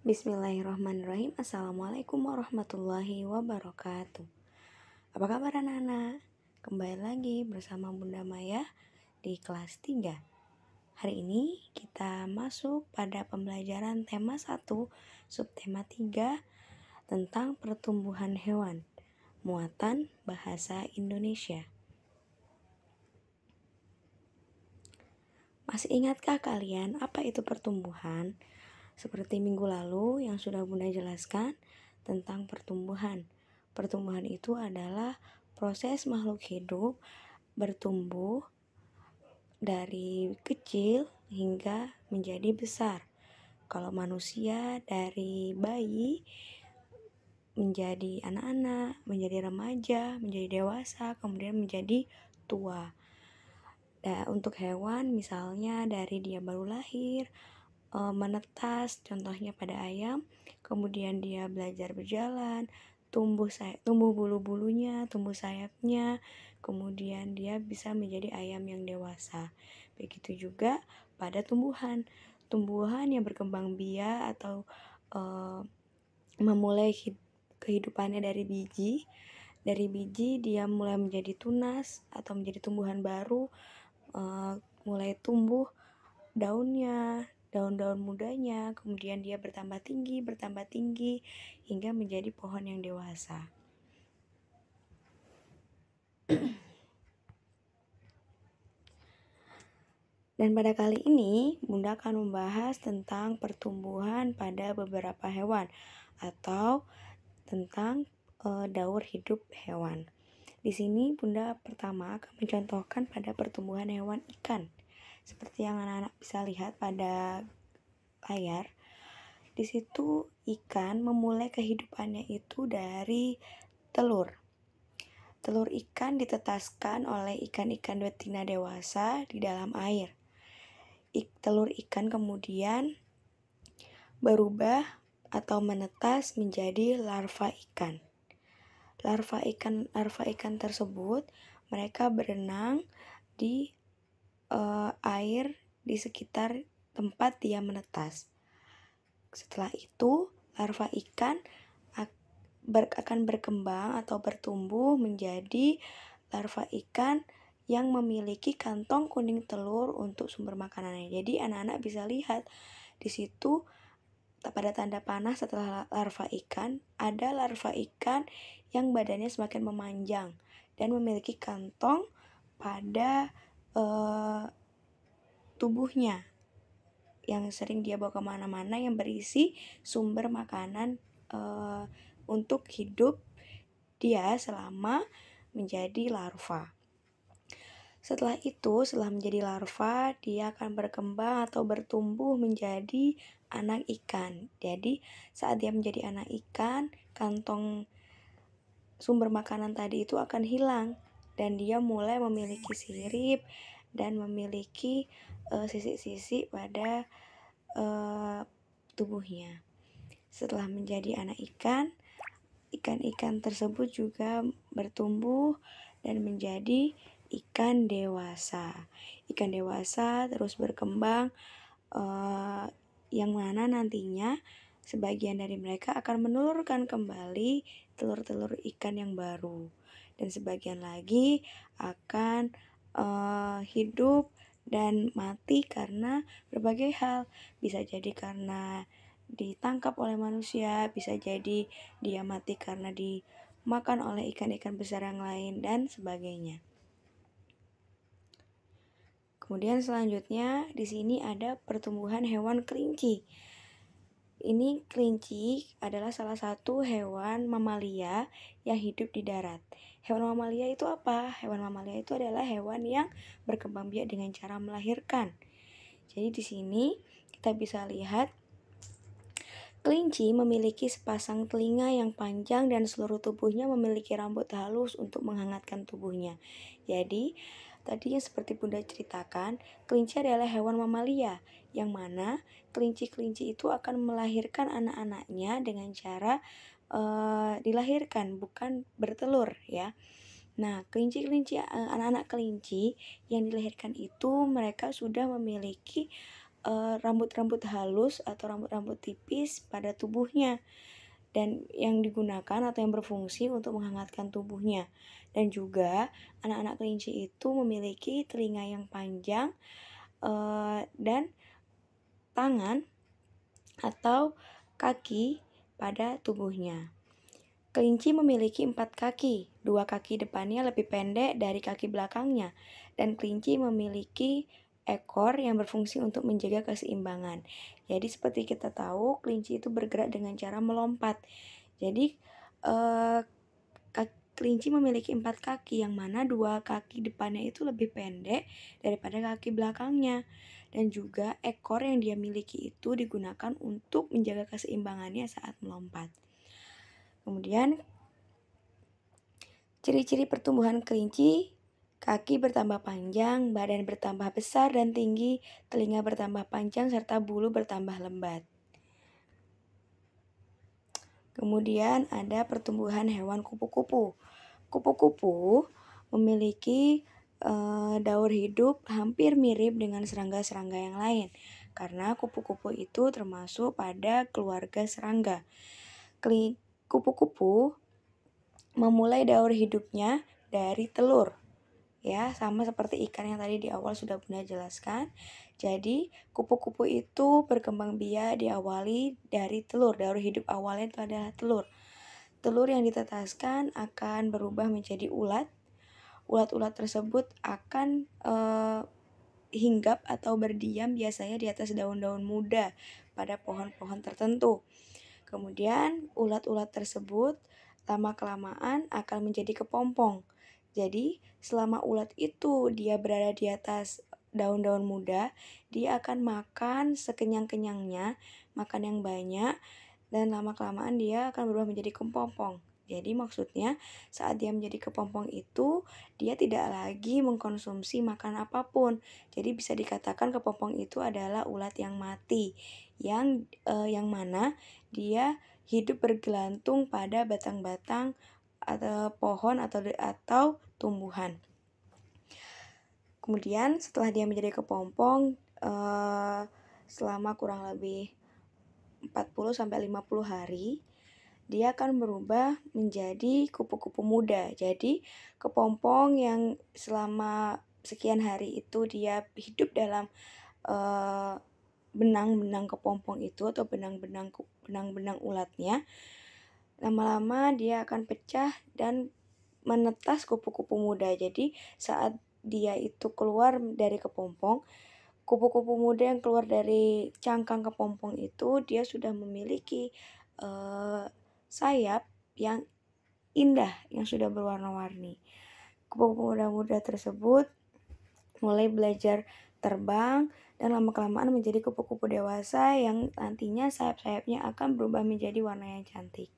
Bismillahirrahmanirrahim. Assalamualaikum warahmatullahi wabarakatuh. Apa kabar anak-anak? Kembali lagi bersama Bunda Maya di kelas 3. Hari ini kita masuk pada pembelajaran tema 1, subtema 3 tentang pertumbuhan hewan, muatan bahasa Indonesia. Masih ingatkah kalian apa itu pertumbuhan? Seperti minggu lalu yang sudah Bunda jelaskan tentang pertumbuhan. Pertumbuhan itu adalah proses makhluk hidup bertumbuh dari kecil hingga menjadi besar. Kalau manusia dari bayi menjadi anak-anak, menjadi remaja, menjadi dewasa, kemudian menjadi tua. Untuk hewan misalnya dari dia baru lahir, menetas, contohnya pada ayam, kemudian dia belajar berjalan, tumbuh bulu-bulunya, tumbuh sayapnya, kemudian dia bisa menjadi ayam yang dewasa. Begitu juga pada tumbuhan yang berkembang biak atau memulai kehidupannya dari biji. Dari biji dia mulai menjadi tunas atau menjadi tumbuhan baru, mulai tumbuh daun-daun mudanya, kemudian dia bertambah tinggi hingga menjadi pohon yang dewasa. Dan pada kali ini Bunda akan membahas tentang pertumbuhan pada beberapa hewan atau tentang daur hidup hewan. Di sini Bunda pertama akan mencontohkan pada pertumbuhan hewan ikan. Seperti yang anak-anak bisa lihat pada layar, di situ ikan memulai kehidupannya itu dari telur. Telur ikan ditetaskan oleh ikan-ikan betina dewasa di dalam air. Telur ikan kemudian berubah atau menetas menjadi larva ikan. Larva ikan tersebut mereka berenang di air di sekitar tempat dia menetas. Setelah itu, larva ikan akan berkembang atau bertumbuh menjadi larva ikan yang memiliki kantong kuning telur untuk sumber makanannya. Jadi anak-anak bisa lihat di situ pada tanda panah setelah larva ikan, ada larva ikan yang badannya semakin memanjang dan memiliki kantong pada tubuhnya yang sering dia bawa kemana-mana yang berisi sumber makanan untuk hidup dia selama menjadi larva. Setelah menjadi larva, dia akan berkembang atau bertumbuh menjadi anak ikan. Jadi saat dia menjadi anak ikan, kantong sumber makanan tadi itu akan hilang dan dia mulai memiliki sirip dan memiliki sisik-sisik pada tubuhnya. Setelah menjadi anak ikan, ikan-ikan tersebut juga bertumbuh dan menjadi ikan dewasa. Ikan dewasa terus berkembang, yang mana nantinya sebagian dari mereka akan menelurkan kembali telur-telur ikan yang baru, dan sebagian lagi akan hidup dan mati karena berbagai hal. Bisa jadi karena ditangkap oleh manusia, bisa jadi dia mati karena dimakan oleh ikan-ikan besar yang lain, dan sebagainya. Kemudian selanjutnya di sini ada pertumbuhan hewan kelinci. Ini kelinci adalah salah satu hewan mamalia yang hidup di darat. Hewan mamalia itu apa? Hewan mamalia itu adalah hewan yang berkembang biak dengan cara melahirkan. Jadi di sini kita bisa lihat kelinci memiliki sepasang telinga yang panjang dan seluruh tubuhnya memiliki rambut halus untuk menghangatkan tubuhnya. Jadi tadi yang seperti Bunda ceritakan, kelinci adalah hewan mamalia, yang mana kelinci-kelinci itu akan melahirkan anak-anaknya dengan cara dilahirkan, bukan bertelur ya. Nah, anak-anak kelinci yang dilahirkan itu mereka sudah memiliki rambut-rambut halus atau rambut-rambut tipis pada tubuhnya, dan yang digunakan atau yang berfungsi untuk menghangatkan tubuhnya. Dan juga anak-anak kelinci itu memiliki telinga yang panjang dan tangan atau kaki pada tubuhnya. Kelinci memiliki 4 kaki, 2 kaki depannya lebih pendek dari kaki belakangnya, dan kelinci memiliki ekor yang berfungsi untuk menjaga keseimbangan. Jadi seperti kita tahu, kelinci itu bergerak dengan cara melompat. Jadi eh, kelinci memiliki 4 kaki, yang mana 2 kaki depannya itu lebih pendek daripada kaki belakangnya. Dan juga ekor yang dia miliki itu digunakan untuk menjaga keseimbangannya saat melompat. Kemudian ciri-ciri pertumbuhan kelinci: kaki bertambah panjang, badan bertambah besar dan tinggi, telinga bertambah panjang, serta bulu bertambah lebat. Kemudian ada pertumbuhan hewan kupu-kupu. Kupu-kupu memiliki daur hidup hampir mirip dengan serangga-serangga yang lain, karena kupu-kupu itu termasuk pada keluarga serangga. Kupu-kupu memulai daur hidupnya dari telur, ya, sama seperti ikan yang tadi di awal sudah Bunda jelaskan. Jadi kupu-kupu itu berkembang biak diawali dari telur. Daur hidup awalnya itu adalah telur. Telur yang ditetaskan akan berubah menjadi ulat. Ulat-ulat tersebut akan hinggap atau berdiam biasanya di atas daun-daun muda pada pohon-pohon tertentu. Kemudian ulat-ulat tersebut lama-kelamaan akan menjadi kepompong. Jadi selama ulat itu dia berada di atas daun-daun muda, dia akan makan sekenyang-kenyangnya, makan yang banyak, dan lama-kelamaan dia akan berubah menjadi kepompong. Jadi maksudnya saat dia menjadi kepompong itu, dia tidak lagi mengkonsumsi makan apapun. Jadi bisa dikatakan kepompong itu adalah ulat yang mati, yang mana dia hidup bergelantung pada batang-batang atau pohon atau tumbuhan. Kemudian setelah dia menjadi kepompong, selama kurang lebih 40-50 hari, dia akan berubah menjadi kupu-kupu muda. Jadi kepompong yang selama sekian hari itu dia hidup dalam benang-benang kepompong itu atau benang-benang ulatnya, lama-lama dia akan pecah dan menetas kupu-kupu muda. Jadi saat dia itu keluar dari kepompong, kupu-kupu muda yang keluar dari cangkang kepompong itu dia sudah memiliki sayap yang indah yang sudah berwarna-warni. Kupu-kupu muda tersebut mulai belajar terbang dan lama-kelamaan menjadi kupu-kupu dewasa yang nantinya sayap-sayapnya akan berubah menjadi warna yang cantik.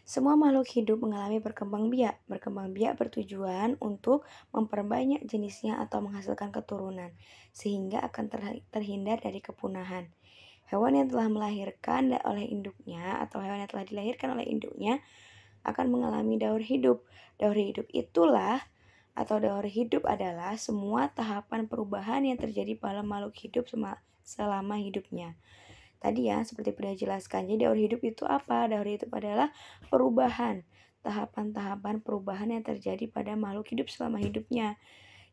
Semua makhluk hidup mengalami berkembang biak. Berkembang biak bertujuan untuk memperbanyak jenisnya atau menghasilkan keturunan, sehingga akan terhindar dari kepunahan. Hewan yang telah melahirkan oleh induknya atau hewan yang telah dilahirkan oleh induknya akan mengalami daur hidup. Daur hidup adalah semua tahapan perubahan yang terjadi pada makhluk hidup selama hidupnya. Tadi ya, seperti Bunda jelaskan. Jadi daur hidup itu apa? Daur hidup adalah perubahan, tahapan-tahapan perubahan yang terjadi pada makhluk hidup selama hidupnya.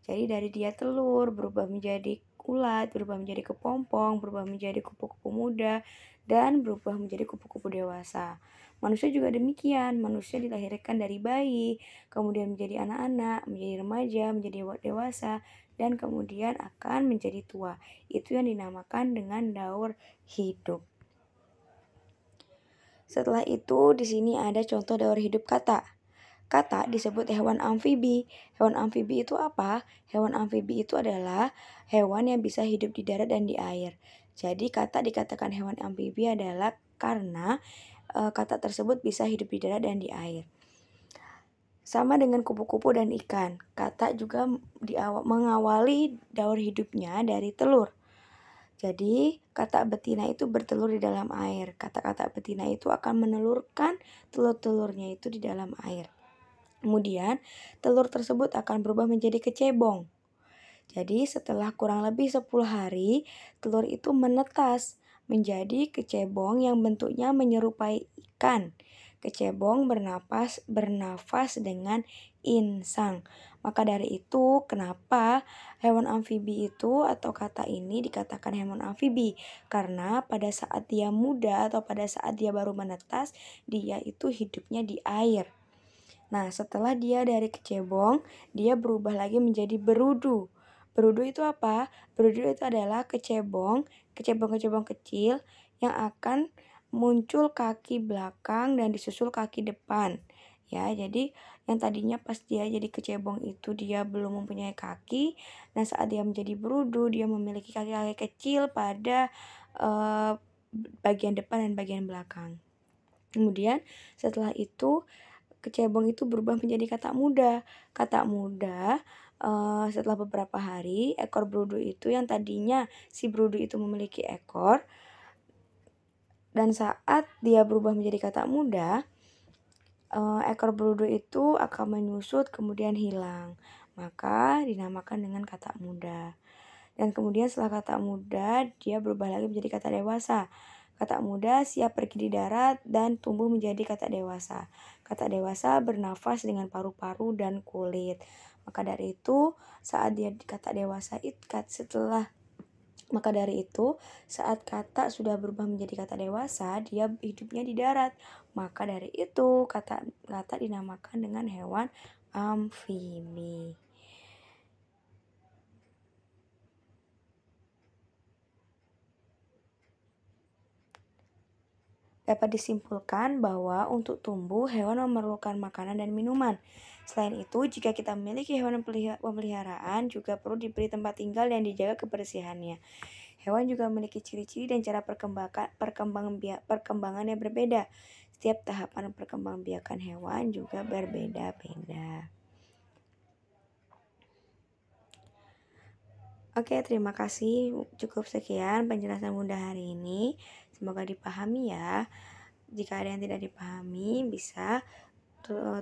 Jadi dari dia telur berubah menjadi ulat, berubah menjadi kepompong, berubah menjadi kupu-kupu muda, dan berubah menjadi kupu-kupu dewasa. Manusia juga demikian. Manusia dilahirkan dari bayi, kemudian menjadi anak-anak, menjadi remaja, menjadi dewasa, dan kemudian akan menjadi tua. Itu yang dinamakan dengan daur hidup. Setelah itu di sini ada contoh daur hidup katak. Katak disebut hewan amfibi. Hewan amfibi itu apa? Hewan amfibi itu adalah hewan yang bisa hidup di darat dan di air. Jadi katak dikatakan hewan amfibi adalah karena katak tersebut bisa hidup di darat dan di air. Sama dengan kupu-kupu dan ikan, katak juga mengawali daur hidupnya dari telur. Jadi katak betina itu bertelur di dalam air. Katak-katak betina itu akan menelurkan telur-telurnya itu di dalam air. Kemudian telur tersebut akan berubah menjadi kecebong. Jadi setelah kurang lebih 10 hari, telur itu menetas menjadi kecebong yang bentuknya menyerupai ikan. Kecebong bernafas dengan insang. Maka dari itu, kenapa hewan amfibi itu atau kata ini dikatakan hewan amfibi? Karena pada saat dia muda atau pada saat dia baru menetas, dia itu hidupnya di air. Nah, setelah dia dari kecebong, dia berubah lagi menjadi berudu. Berudu itu apa? Berudu itu adalah kecebong-kecebong kecil yang akan muncul kaki belakang dan disusul kaki depan. Ya, jadi yang tadinya pas dia jadi kecebong itu dia belum mempunyai kaki. Nah, saat dia menjadi berudu, dia memiliki kaki-kaki kecil pada eh, bagian depan dan bagian belakang. Kemudian setelah itu kecebong itu berubah menjadi katak muda. Katak muda, setelah beberapa hari, ekor berudu itu yang tadinya si berudu itu memiliki ekor, dan saat dia berubah menjadi katak muda, ekor berudu itu akan menyusut kemudian hilang. Maka dinamakan dengan katak muda. Dan kemudian setelah katak muda, dia berubah lagi menjadi katak dewasa. Katak muda siap pergi di darat dan tumbuh menjadi katak dewasa. Katak dewasa bernafas dengan paru-paru dan kulit. Maka dari itu, saat dia katak dewasa itu setelah maka dari itu, saat katak sudah berubah menjadi katak dewasa, dia hidupnya di darat. Maka dari itu, katak dinamakan dengan hewan amfibi. Dapat disimpulkan bahwa untuk tumbuh, hewan memerlukan makanan dan minuman. Selain itu, jika kita memiliki hewan pemeliharaan, juga perlu diberi tempat tinggal dan dijaga kebersihannya. Hewan juga memiliki ciri-ciri dan cara perkembangan yang berbeda. Setiap tahapan perkembangbiakan hewan juga berbeda-beda. Oke, terima kasih. Cukup sekian penjelasan Bunda hari ini. Semoga dipahami ya. Jika ada yang tidak dipahami, bisa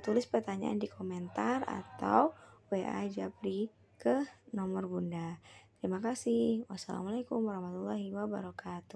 tulis pertanyaan di komentar atau WA Japri ke nomor Bunda. Terima kasih. Wassalamualaikum warahmatullahi wabarakatuh.